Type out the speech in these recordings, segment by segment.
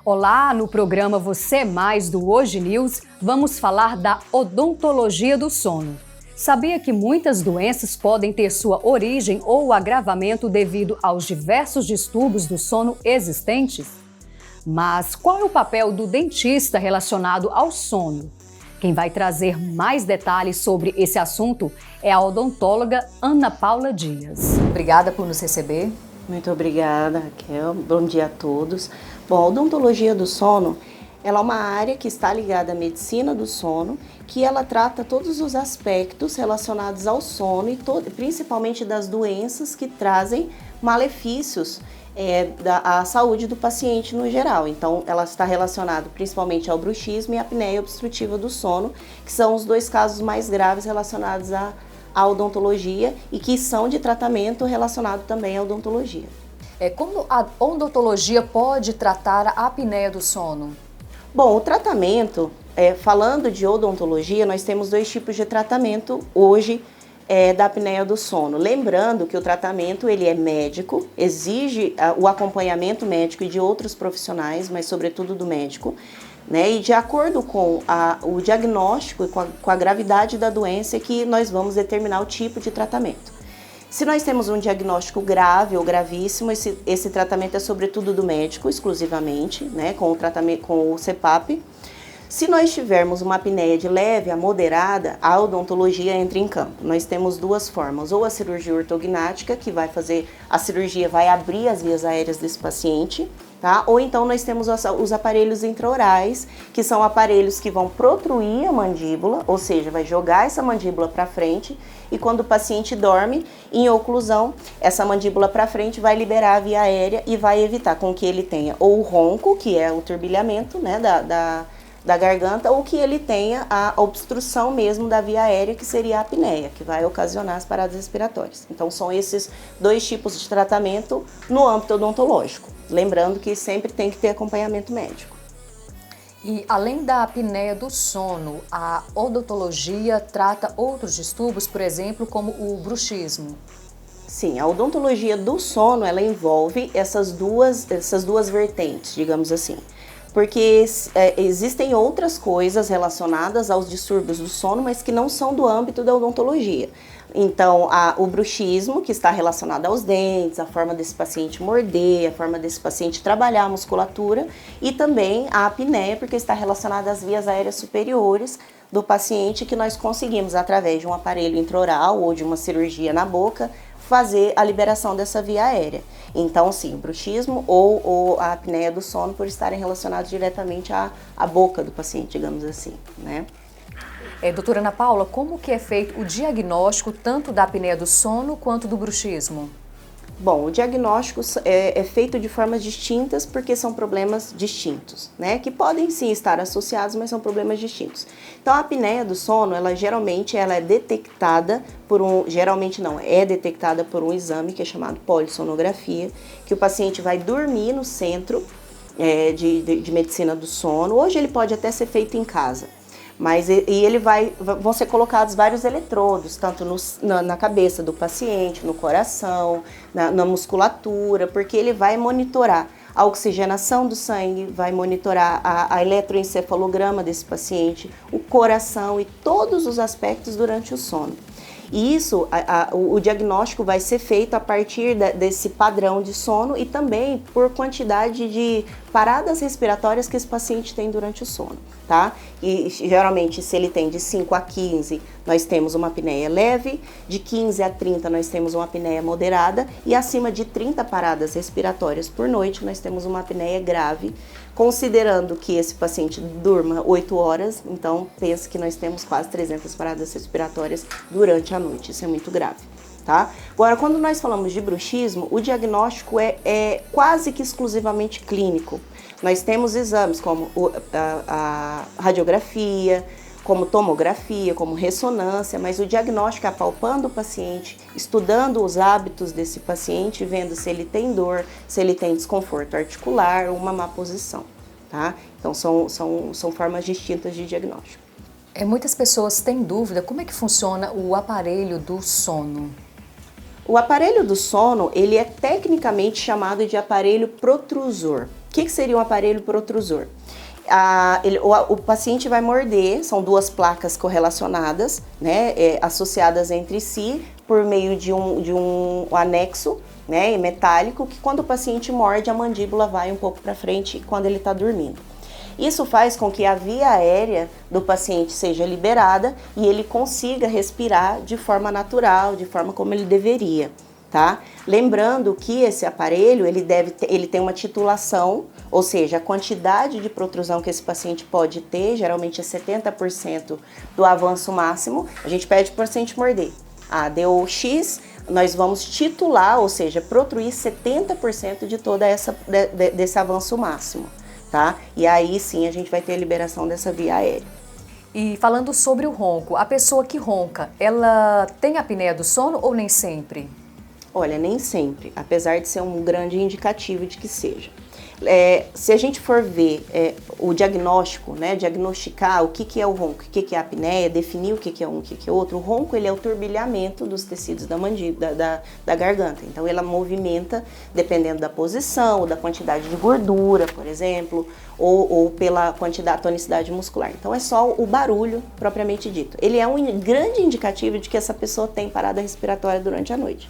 Olá, no programa Você Mais do Hoje News, vamos falar da odontologia do sono. Sabia que muitas doenças podem ter sua origem ou agravamento devido aos diversos distúrbios do sono existentes? Mas qual é o papel do dentista relacionado ao sono? Quem vai trazer mais detalhes sobre esse assunto é a odontóloga Ana Paula Dias. Obrigada por nos receber. Muito obrigada, Raquel. Bom dia a todos. Bom, a odontologia do sono, ela é uma área que está ligada à medicina do sono, que ela trata todos os aspectos relacionados ao sono e principalmente das doenças que trazem malefícios à saúde do paciente no geral. Então, ela está relacionada principalmente ao bruxismo e à apneia obstrutiva do sono, que são os dois casos mais graves relacionados à odontologia e que são de tratamento relacionado também à odontologia. Como a odontologia pode tratar a apneia do sono? Bom, o tratamento, falando de odontologia, nós temos dois tipos de tratamento hoje da apneia do sono. Lembrando que o tratamento ele é médico, exige o acompanhamento médico e de outros profissionais, mas sobretudo do médico, né? E de acordo com o diagnóstico e com a gravidade da doença que nós vamos determinar o tipo de tratamento. Se nós temos um diagnóstico grave ou gravíssimo, esse tratamento é sobretudo do médico, exclusivamente, né, com o tratamento com o CPAP. Se nós tivermos uma apneia de leve a moderada, a odontologia entra em campo. Nós temos duas formas, ou a cirurgia ortognática, que vai fazer, a cirurgia vai abrir as vias aéreas desse paciente, tá? Ou então nós temos os aparelhos intraorais, que são aparelhos que vão protruir a mandíbula, ou seja, vai jogar essa mandíbula para frente, e quando o paciente dorme em oclusão, essa mandíbula para frente vai liberar a via aérea e vai evitar com que ele tenha ou o ronco, que é o turbilhamento, né, da garganta, ou que ele tenha a obstrução mesmo da via aérea, que seria a apneia, que vai ocasionar as paradas respiratórias. Então são esses dois tipos de tratamento no âmbito odontológico. Lembrando que sempre tem que ter acompanhamento médico. E além da apneia do sono, a odontologia trata outros distúrbios, por exemplo, como o bruxismo? Sim, a odontologia do sono, ela envolve essas duas vertentes, digamos assim. Porque existem outras coisas relacionadas aos distúrbios do sono, mas que não são do âmbito da odontologia. Então, o bruxismo, que está relacionado aos dentes, a forma desse paciente morder, a forma desse paciente trabalhar a musculatura, e também a apneia, porque está relacionada às vias aéreas superiores do paciente, que nós conseguimos, através de um aparelho intraoral ou de uma cirurgia na boca, fazer a liberação dessa via aérea. Então, sim, o bruxismo ou a apneia do sono por estarem relacionados diretamente à boca do paciente, digamos assim, né? Doutora Ana Paula, como que é feito o diagnóstico tanto da apneia do sono quanto do bruxismo? Bom, o diagnóstico é feito de formas distintas porque são problemas distintos, né? Que podem sim estar associados, mas são problemas distintos. Então, a apneia do sono, geralmente é detectada é detectada por um exame que é chamado polissonografia, que o paciente vai dormir no centro de medicina do sono. Hoje ele pode até ser feito em casa. Mas vão ser colocados vários eletrodos, tanto na cabeça do paciente, no coração, na musculatura, porque ele vai monitorar a oxigenação do sangue, vai monitorar a eletroencefalograma desse paciente, o coração e todos os aspectos durante o sono. E isso, o diagnóstico vai ser feito a partir desse padrão de sono e também por quantidade de paradas respiratórias que esse paciente tem durante o sono, tá? E geralmente, se ele tem de 5 a 15, nós temos uma apneia leve, de 15 a 30 nós temos uma apneia moderada e acima de 30 paradas respiratórias por noite nós temos uma apneia grave, considerando que esse paciente durma 8 horas, então pense que nós temos quase 300 paradas respiratórias durante a noite, isso é muito grave, tá? Agora, quando nós falamos de bruxismo, o diagnóstico é quase que exclusivamente clínico. Nós temos exames como a radiografia, como tomografia, como ressonância, mas o diagnóstico é apalpando o paciente, estudando os hábitos desse paciente, vendo se ele tem dor, se ele tem desconforto articular ou uma má posição, tá? Então são formas distintas de diagnóstico. Muitas pessoas têm dúvida como é que funciona o aparelho do sono. O aparelho do sono, ele é tecnicamente chamado de aparelho protrusor. que seria um aparelho protrusor? O paciente vai morder, são duas placas correlacionadas, né, associadas entre si por meio de um anexo, né, metálico, que quando o paciente morde, a mandíbula vai um pouco para frente quando ele está dormindo. Isso faz com que a via aérea do paciente seja liberada e ele consiga respirar de forma natural, de forma como ele deveria, tá? Lembrando que esse aparelho, ele tem uma titulação, ou seja, a quantidade de protrusão que esse paciente pode ter, geralmente é 70% do avanço máximo, a gente pede para o paciente morder. Deu X, nós vamos titular, ou seja, protruir 70% de toda desse avanço máximo. Tá? E aí sim a gente vai ter a liberação dessa via aérea. E falando sobre o ronco, a pessoa que ronca, ela tem apneia do sono ou nem sempre? Olha, nem sempre, apesar de ser um grande indicativo de que seja. Se a gente for ver o diagnóstico, né, diagnosticar o que é o ronco, o que é a apneia, definir o que é um, o que é outro, o ronco ele é o turbilhamento dos tecidos da mandíbula, da garganta. Então ela movimenta dependendo da posição, ou da quantidade de gordura, por exemplo, ou pela quantidade, tonicidade muscular. Então é só o barulho propriamente dito. Ele é um grande indicativo de que essa pessoa tem parada respiratória durante a noite.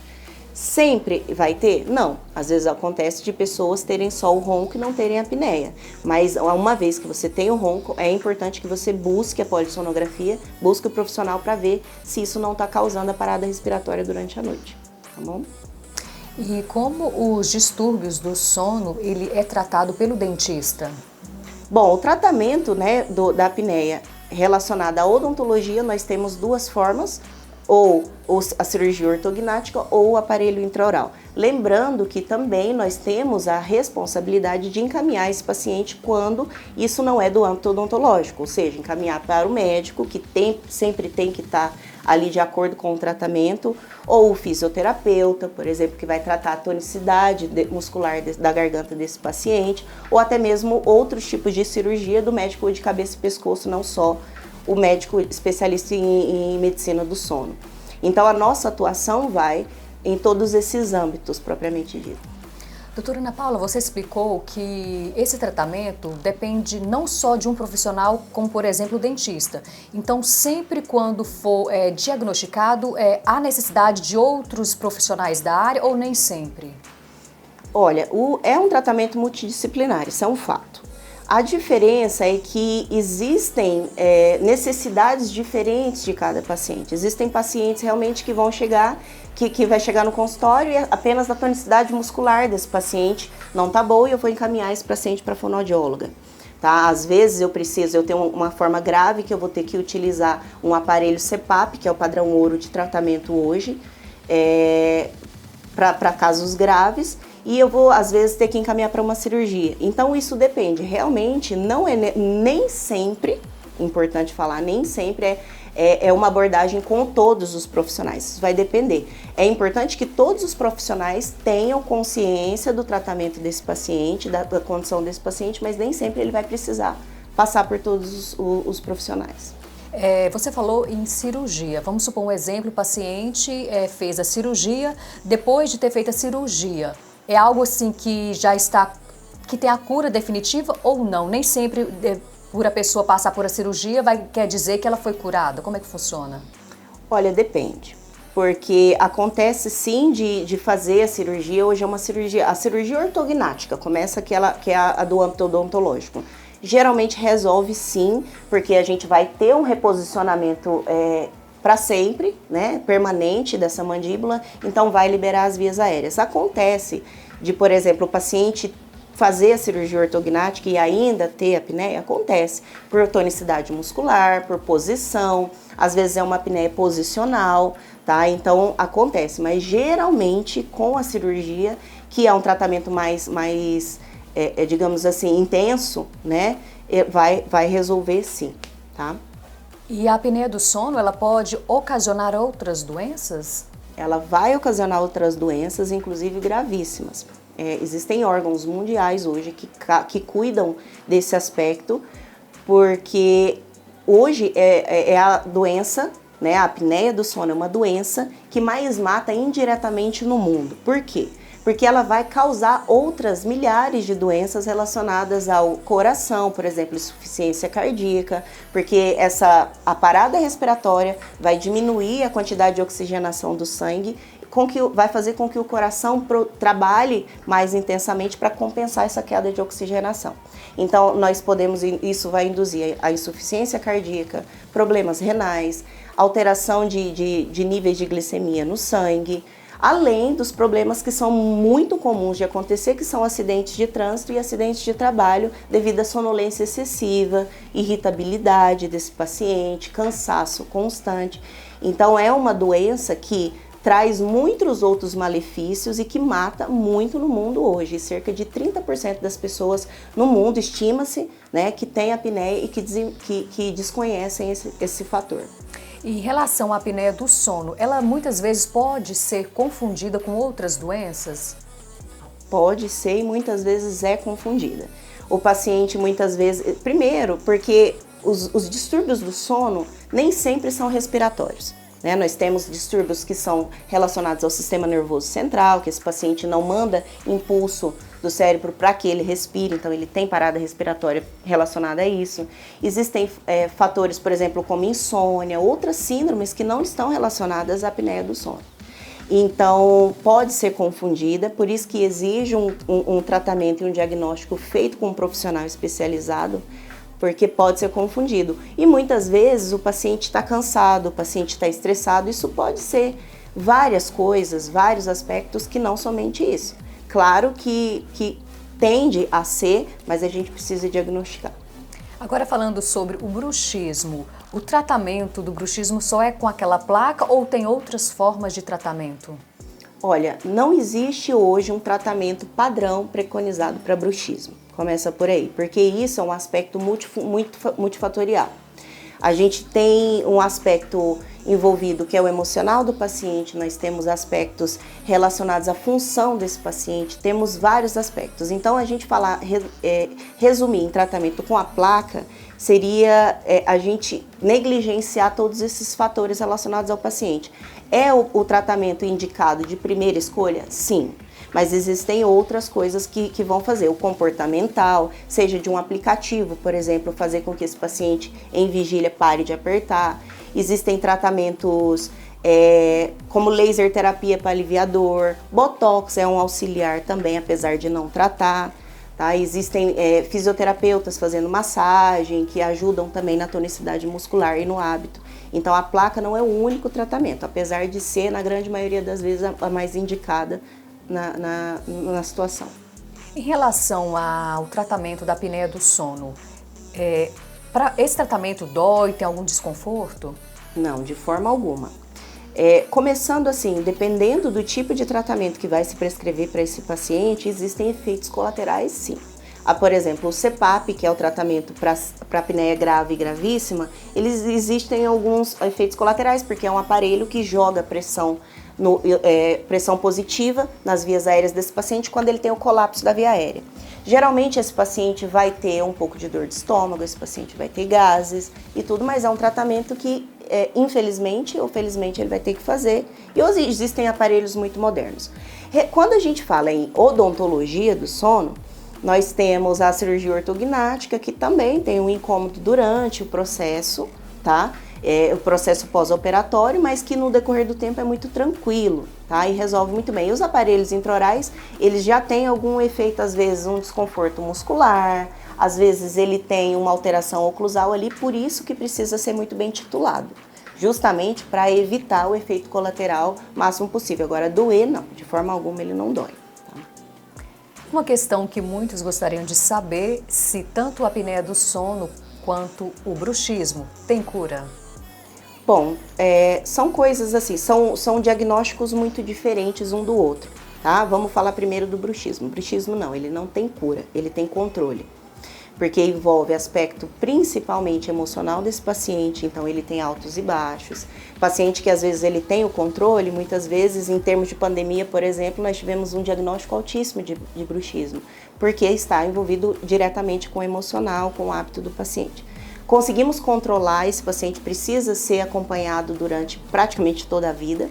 Sempre vai ter? Não. Às vezes acontece de pessoas terem só o ronco e não terem a apneia. Mas uma vez que você tem o ronco, é importante que você busque a polissonografia, busque o profissional para ver se isso não está causando a parada respiratória durante a noite. Tá bom? E como os distúrbios do sono, ele é tratado pelo dentista? Bom, o tratamento, né, da apneia relacionada à odontologia, nós temos duas formas, ou a cirurgia ortognática ou o aparelho intraoral. Lembrando que também nós temos a responsabilidade de encaminhar esse paciente quando isso não é do âmbito odontológico, ou seja, encaminhar para o médico, que sempre tem que estar ali de acordo com o tratamento, ou o fisioterapeuta, por exemplo, que vai tratar a tonicidade muscular da garganta desse paciente, ou até mesmo outros tipos de cirurgia do médico de cabeça e pescoço, não só o médico especialista em medicina do sono. Então a nossa atuação vai em todos esses âmbitos propriamente dito. Doutora Ana Paula, você explicou que esse tratamento depende não só de um profissional, como por exemplo o dentista. Então sempre quando for diagnosticado, há necessidade de outros profissionais da área ou nem sempre? Olha, é um tratamento multidisciplinar, isso é um fato. A diferença é que existem necessidades diferentes de cada paciente. Existem pacientes realmente que vão chegar, que vai chegar no consultório e apenas a tonicidade muscular desse paciente não tá boa e eu vou encaminhar esse paciente para a fonoaudióloga. Tá? Às vezes eu tenho uma forma grave que eu vou ter que utilizar um aparelho CPAP, que é o padrão ouro de tratamento hoje, para casos graves. E eu vou, às vezes, ter que encaminhar para uma cirurgia. Então, isso depende. Realmente, não é nem sempre, importante falar, nem sempre é uma abordagem com todos os profissionais. Isso vai depender. É importante que todos os profissionais tenham consciência do tratamento desse paciente, da condição desse paciente, mas nem sempre ele vai precisar passar por todos os profissionais. Você falou em cirurgia. Vamos supor um exemplo, o paciente fez a cirurgia, depois de ter feito a cirurgia, é algo assim que já que tem a cura definitiva ou não? Nem sempre por a pessoa passar por a cirurgia quer dizer que ela foi curada. Como é que funciona? Olha, depende. Porque acontece sim de fazer a cirurgia, hoje é uma cirurgia, a cirurgia ortognática, começa que é a do âmbito odontológico. Geralmente resolve sim, porque a gente vai ter um reposicionamento para sempre, né, permanente dessa mandíbula, então vai liberar as vias aéreas. Acontece de, por exemplo, o paciente fazer a cirurgia ortognática e ainda ter apneia, acontece por tonicidade muscular, por posição, às vezes é uma apneia posicional, tá? Então acontece, mas geralmente com a cirurgia, que é um tratamento mais digamos assim, intenso, né, vai resolver sim, tá? E a apneia do sono, ela pode ocasionar outras doenças? Ela vai ocasionar outras doenças, inclusive gravíssimas. Existem órgãos mundiais hoje que cuidam desse aspecto, porque hoje é a doença, né, a apneia do sono é uma doença que mais mata indiretamente no mundo. Por quê? porque ela vai causar outras milhares de doenças relacionadas ao coração, por exemplo, insuficiência cardíaca, porque a parada respiratória vai diminuir a quantidade de oxigenação do sangue, vai fazer com que o coração trabalhe mais intensamente para compensar essa queda de oxigenação. Então, isso vai induzir a insuficiência cardíaca, problemas renais, alteração de níveis de glicemia no sangue, além dos problemas que são muito comuns de acontecer, que são acidentes de trânsito e acidentes de trabalho devido à sonolência excessiva, irritabilidade desse paciente, cansaço constante. Então, é uma doença que traz muitos outros malefícios e que mata muito no mundo hoje. Cerca de 30% das pessoas no mundo, estima-se, né, que têm apneia e que desconhecem esse fator. Em relação à apneia do sono, ela muitas vezes pode ser confundida com outras doenças? Pode ser e muitas vezes é confundida. O paciente muitas vezes... Primeiro, porque os distúrbios do sono nem sempre são respiratórios. Né? Nós temos distúrbios que são relacionados ao sistema nervoso central, que esse paciente não manda impulso do cérebro para que ele respire, então ele tem parada respiratória relacionada a isso. Existem fatores, por exemplo, como insônia, outras síndromes que não estão relacionadas à apneia do sono. Então, pode ser confundida, por isso que exige um tratamento e um diagnóstico feito com um profissional especializado, porque pode ser confundido. E muitas vezes o paciente está cansado, o paciente está estressado, isso pode ser várias coisas, vários aspectos que não somente isso. Claro que tende a ser, mas a gente precisa diagnosticar. Agora falando sobre o bruxismo, o tratamento do bruxismo só é com aquela placa ou tem outras formas de tratamento? Olha, não existe hoje um tratamento padrão preconizado para bruxismo. Começa por aí, porque isso é um aspecto multifatorial. A gente tem um aspecto envolvido que é o emocional do paciente, nós temos aspectos relacionados à função desse paciente, temos vários aspectos. Então, a gente resumir em tratamento com a placa seria a gente negligenciar todos esses fatores relacionados ao paciente. É o tratamento indicado de primeira escolha? Sim. Mas existem outras coisas que vão fazer. O comportamental, seja de um aplicativo, por exemplo, fazer com que esse paciente em vigília pare de apertar. Existem tratamentos como laser terapia para aliviar dor. Botox é um auxiliar também, apesar de não tratar. Tá? Existem fisioterapeutas fazendo massagem, que ajudam também na tonicidade muscular e no hábito. Então, a placa não é o único tratamento, apesar de ser, na grande maioria das vezes, a mais indicada na situação. Em relação ao tratamento da apneia do sono, esse tratamento dói, tem algum desconforto? Não, de forma alguma. Começando assim, dependendo do tipo de tratamento que vai se prescrever para esse paciente, existem efeitos colaterais sim. Por exemplo, o CPAP, que é o tratamento para apneia grave e gravíssima, existem alguns efeitos colaterais, porque é um aparelho que joga pressão positiva nas vias aéreas desse paciente quando ele tem o colapso da via aérea. Geralmente esse paciente vai ter um pouco de dor de estômago, esse paciente vai ter gases e tudo, mas é um tratamento que infelizmente ou felizmente ele vai ter que fazer, e hoje existem aparelhos muito modernos. Quando a gente fala em odontologia do sono, nós temos a cirurgia ortognática, que também tem um incômodo durante o processo, tá? O processo pós-operatório, mas que no decorrer do tempo é muito tranquilo, tá? E resolve muito bem. E os aparelhos intraorais, eles já têm algum efeito, às vezes um desconforto muscular, às vezes ele tem uma alteração oclusal ali, por isso que precisa ser muito bem titulado, justamente para evitar o efeito colateral o máximo possível. Agora, doer não, de forma alguma ele não dói. Uma questão que muitos gostariam de saber, se tanto a apneia do sono quanto o bruxismo tem cura? Bom, são coisas assim, são diagnósticos muito diferentes um do outro, tá? Vamos falar primeiro do bruxismo. O bruxismo não, ele não tem cura, ele tem controle. Porque envolve aspecto principalmente emocional desse paciente, então ele tem altos e baixos. Paciente que às vezes ele tem o controle, muitas vezes em termos de pandemia, por exemplo, nós tivemos um diagnóstico altíssimo de bruxismo, porque está envolvido diretamente com o emocional, com o hábito do paciente. Conseguimos controlar, esse paciente precisa ser acompanhado durante praticamente toda a vida,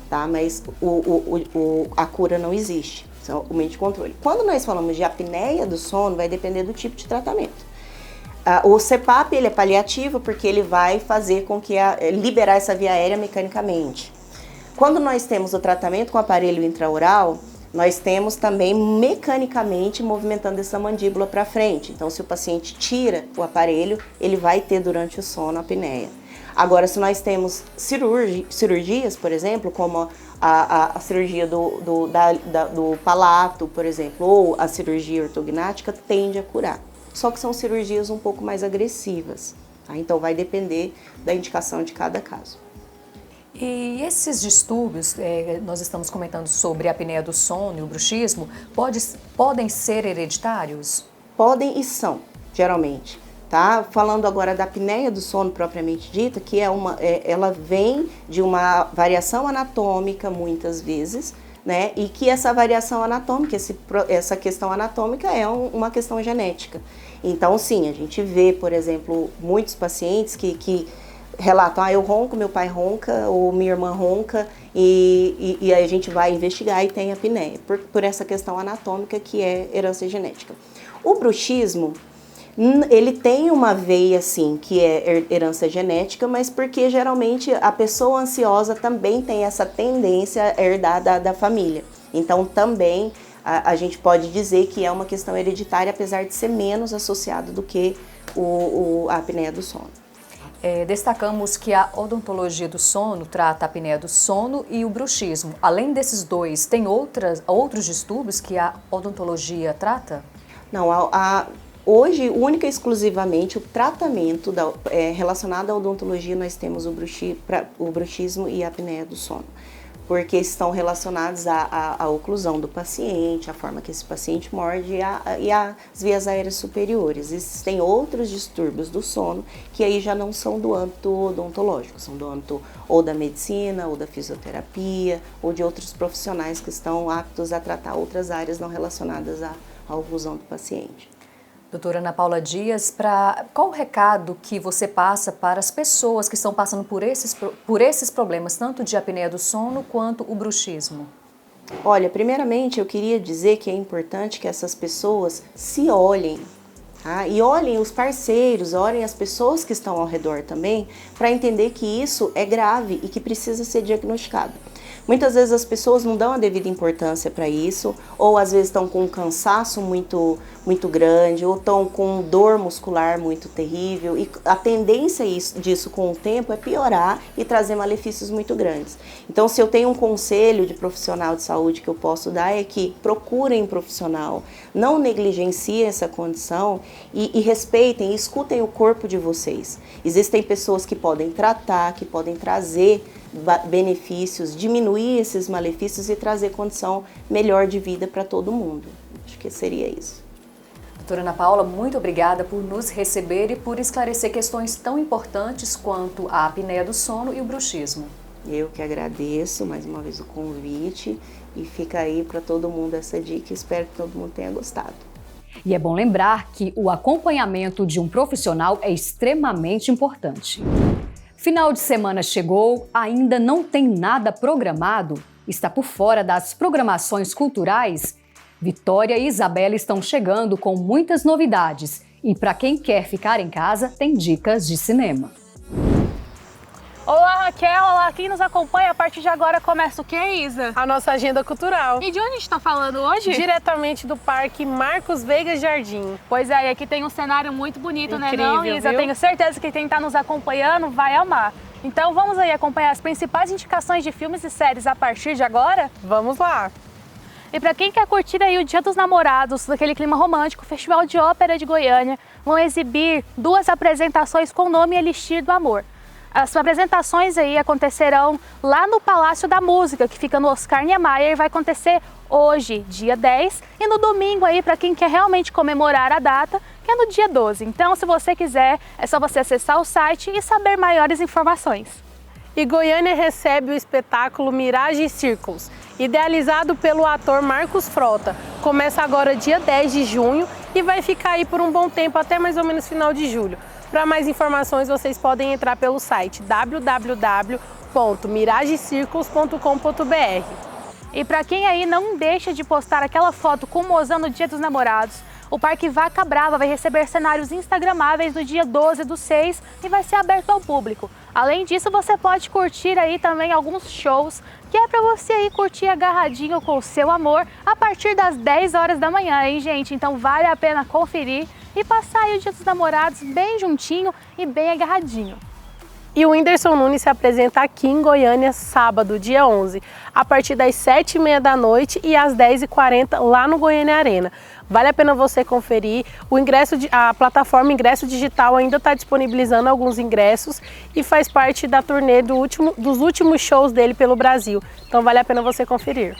tá? Mas a cura não existe. São o meio de controle. Quando nós falamos de apneia do sono, vai depender do tipo de tratamento. O CPAP, ele é paliativo porque ele vai fazer com que liberar essa via aérea mecanicamente. Quando nós temos o tratamento com aparelho intraoral, nós temos também mecanicamente movimentando essa mandíbula para frente. Então, se o paciente tira o aparelho, ele vai ter durante o sono a apneia. Agora, se nós temos cirurgias, por exemplo, como a cirurgia do palato, por exemplo, ou a cirurgia ortognática, tende a curar. Só que são cirurgias um pouco mais agressivas, tá? Então vai depender da indicação de cada caso. E esses distúrbios, nós estamos comentando sobre a apneia do sono e o bruxismo, podem ser hereditários? Podem e são, geralmente. Tá? Falando agora da apneia do sono propriamente dita, que ela vem de uma variação anatômica muitas vezes, né? E que essa variação anatômica, essa questão anatômica é uma questão genética. Então, sim, a gente vê, por exemplo, muitos pacientes que relatam, eu ronco, meu pai ronca, ou minha irmã ronca, e aí a gente vai investigar e tem apneia, por essa questão anatômica que é herança genética. O bruxismo, ele tem uma veia, sim, que é herança genética, mas porque geralmente a pessoa ansiosa também tem essa tendência a herdar da família. Então, também a gente pode dizer que é uma questão hereditária, apesar de ser menos associado do que a apneia do sono. Destacamos que a odontologia do sono trata a apneia do sono e o bruxismo. Além desses dois, tem outros distúrbios que a odontologia trata? Não, hoje, única e exclusivamente, o tratamento relacionado à odontologia, nós temos o bruxismo e a apneia do sono, porque estão relacionados à oclusão do paciente, a forma que esse paciente morde e as vias aéreas superiores. Existem outros distúrbios do sono que aí já não são do âmbito odontológico, são do âmbito ou da medicina, ou da fisioterapia, ou de outros profissionais que estão aptos a tratar outras áreas não relacionadas à oclusão do paciente. Doutora Ana Paula Dias, qual o recado que você passa para as pessoas que estão passando por esses problemas, tanto de apneia do sono quanto o bruxismo? Olha, primeiramente eu queria dizer que é importante que essas pessoas se olhem, tá? E olhem os parceiros, olhem as pessoas que estão ao redor também, para entender que isso é grave e que precisa ser diagnosticado. Muitas vezes as pessoas não dão a devida importância para isso, ou às vezes estão com um cansaço muito grande, ou estão com dor muscular muito terrível, e a tendência disso com o tempo é piorar e trazer malefícios muito grandes. Então, se eu tenho um conselho de profissional de saúde que eu posso dar, é que procurem um profissional, não negligenciem essa condição e respeitem e escutem o corpo de vocês. Existem pessoas que podem tratar, que podem trazer benefícios, diminuir esses malefícios e trazer condição melhor de vida para todo mundo. Acho que seria isso. Doutora Ana Paula, muito obrigada por nos receber e por esclarecer questões tão importantes quanto a apneia do sono e o bruxismo. Eu que agradeço mais uma vez o convite e fica aí para todo mundo essa dica, espero que todo mundo tenha gostado. E é bom lembrar que o acompanhamento de um profissional é extremamente importante. Final de semana chegou, ainda não tem nada programado? Está por fora das programações culturais? Vitória e Isabela estão chegando com muitas novidades. E para quem quer ficar em casa, tem dicas de cinema. Olá, Raquel! Olá, quem nos acompanha, a partir de agora começa o que, Isa? A nossa agenda cultural. E de onde a gente está falando hoje? Diretamente do Parque Marcos Veiga Jardim. Pois é, e aqui tem um cenário muito bonito, incrível, né, não, Isa? Viu? Tenho certeza que quem está nos acompanhando vai amar. Então vamos aí acompanhar as principais indicações de filmes e séries a partir de agora? Vamos lá! E para quem quer curtir aí o Dia dos Namorados, daquele clima romântico, o Festival de Ópera de Goiânia vão exibir 2 apresentações com o nome Elixir do Amor. As apresentações aí acontecerão lá no Palácio da Música, que fica no Oscar Niemeyer, e vai acontecer hoje, dia 10, e no domingo aí, para quem quer realmente comemorar a data, que é no dia 12. Então, se você quiser, é só você acessar o site e saber maiores informações. E Goiânia recebe o espetáculo Mirage Circles, idealizado pelo ator Marcos Frota. Começa agora dia 10 de junho e vai ficar aí por um bom tempo, até mais ou menos final de julho. Para mais informações, vocês podem entrar pelo site www.miragecircles.com.br. E para quem aí não deixa de postar aquela foto com o mozão no Dia dos Namorados, o Parque Vaca Brava vai receber cenários instagramáveis no dia 12/6 e vai ser aberto ao público. Além disso, você pode curtir aí também alguns shows, que é para você aí curtir agarradinho com o seu amor a partir das 10 horas da manhã, hein, gente? Então vale a pena conferir e passar aí o Dia dos Namorados bem juntinho e bem agarradinho. E o Whindersson Nunes se apresenta aqui em Goiânia sábado, dia 11, a partir das 7h30 da noite e às 10h40 lá no Goiânia Arena. Vale a pena você conferir. A plataforma Ingresso Digital ainda está disponibilizando alguns ingressos e faz parte da turnê dos últimos shows dele pelo Brasil. Então vale a pena você conferir.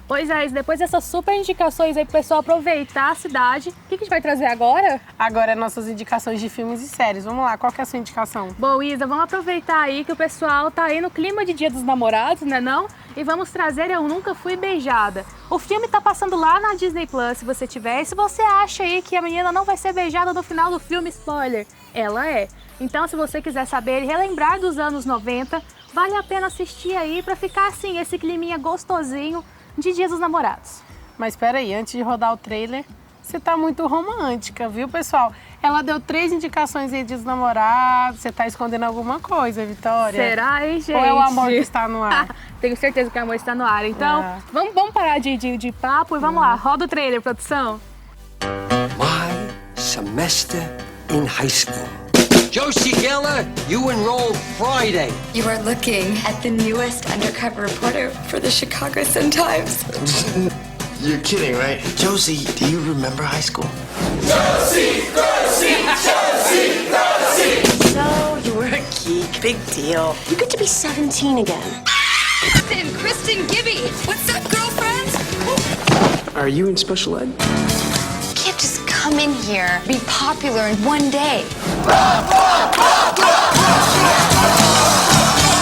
Pois é, depois dessas super indicações aí pro pessoal aproveitar a cidade, o que a gente vai trazer agora? Agora é nossas indicações de filmes e séries. Vamos lá, qual que é a sua indicação? Bom, Isa, vamos aproveitar aí que o pessoal tá aí no clima de Dia dos Namorados, né não? E vamos trazer Eu Nunca Fui Beijada. O filme tá passando lá na Disney Plus, se você tiver. E se você acha aí que a menina não vai ser beijada no final do filme, spoiler, ela é. Então, se você quiser saber e relembrar dos anos 90, vale a pena assistir aí pra ficar assim, esse climinha gostosinho de Dia dos Namorados. Mas espera aí, antes de rodar o trailer, você tá muito romântica, viu, pessoal? Ela deu 3 indicações aí de Dia dos Namorados, você tá escondendo alguma coisa, Vitória? Será, hein, gente? Ou é o amor que está no ar? Tenho certeza que o amor está no ar. Então, vamos parar de papo e vamos lá. Roda o trailer, produção. My semester in high school. Josie Geller, you enrolled Friday. You are looking at the newest undercover reporter for the Chicago Sun-Times. You're kidding, right? Josie, do you remember high school? So, you were a geek. Big deal. You get to be 17 again. Kristen Gibby. What's up, girlfriends? Are you in special ed? You can't just come in here, be popular in one day.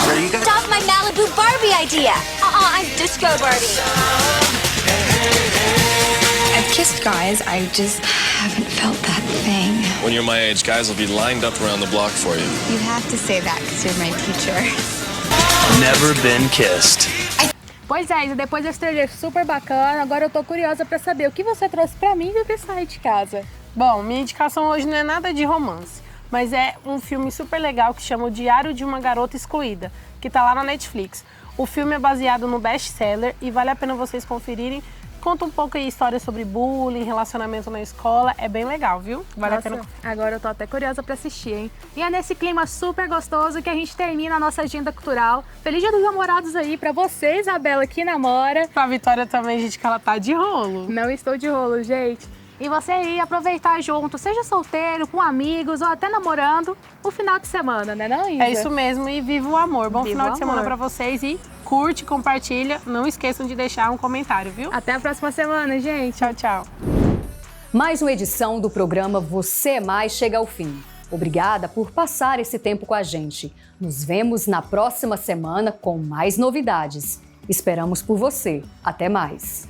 Ready, you guys? Stop my Malibu Barbie idea. I'm Disco Barbie. I've kissed guys, I just haven't felt that thing. When you're my age, guys will be lined up around the block for you. You have to say that because you're my teacher. Never been kissed. Pois é, Isa, depois desse trailer super bacana, agora eu tô curiosa pra saber o que você trouxe pra mim e sair de casa. Bom, minha indicação hoje não é nada de romance, mas é um filme super legal que chama O Diário de uma Garota Excluída, que tá lá na Netflix. O filme é baseado no best-seller e vale a pena vocês conferirem. Conta um pouco aí história sobre bullying, relacionamento na escola, é bem legal, viu? Vale a pena. Agora eu tô até curiosa pra assistir, hein? E é nesse clima super gostoso que a gente termina a nossa agenda cultural. Feliz Dia dos Namorados aí pra você, Isabela, que namora. Pra Vitória também, gente, que ela tá de rolo. Não estou de rolo, gente. E você aí aproveitar junto, seja solteiro, com amigos ou até namorando, o final de semana, né não, Isa? É isso mesmo, e viva o amor. Bom final de semana pra vocês e curte, compartilha. Não esqueçam de deixar um comentário, viu? Até a próxima semana, gente. Tchau, tchau. Mais uma edição do programa Você é Mais chega ao fim. Obrigada por passar esse tempo com a gente. Nos vemos na próxima semana com mais novidades. Esperamos por você. Até mais.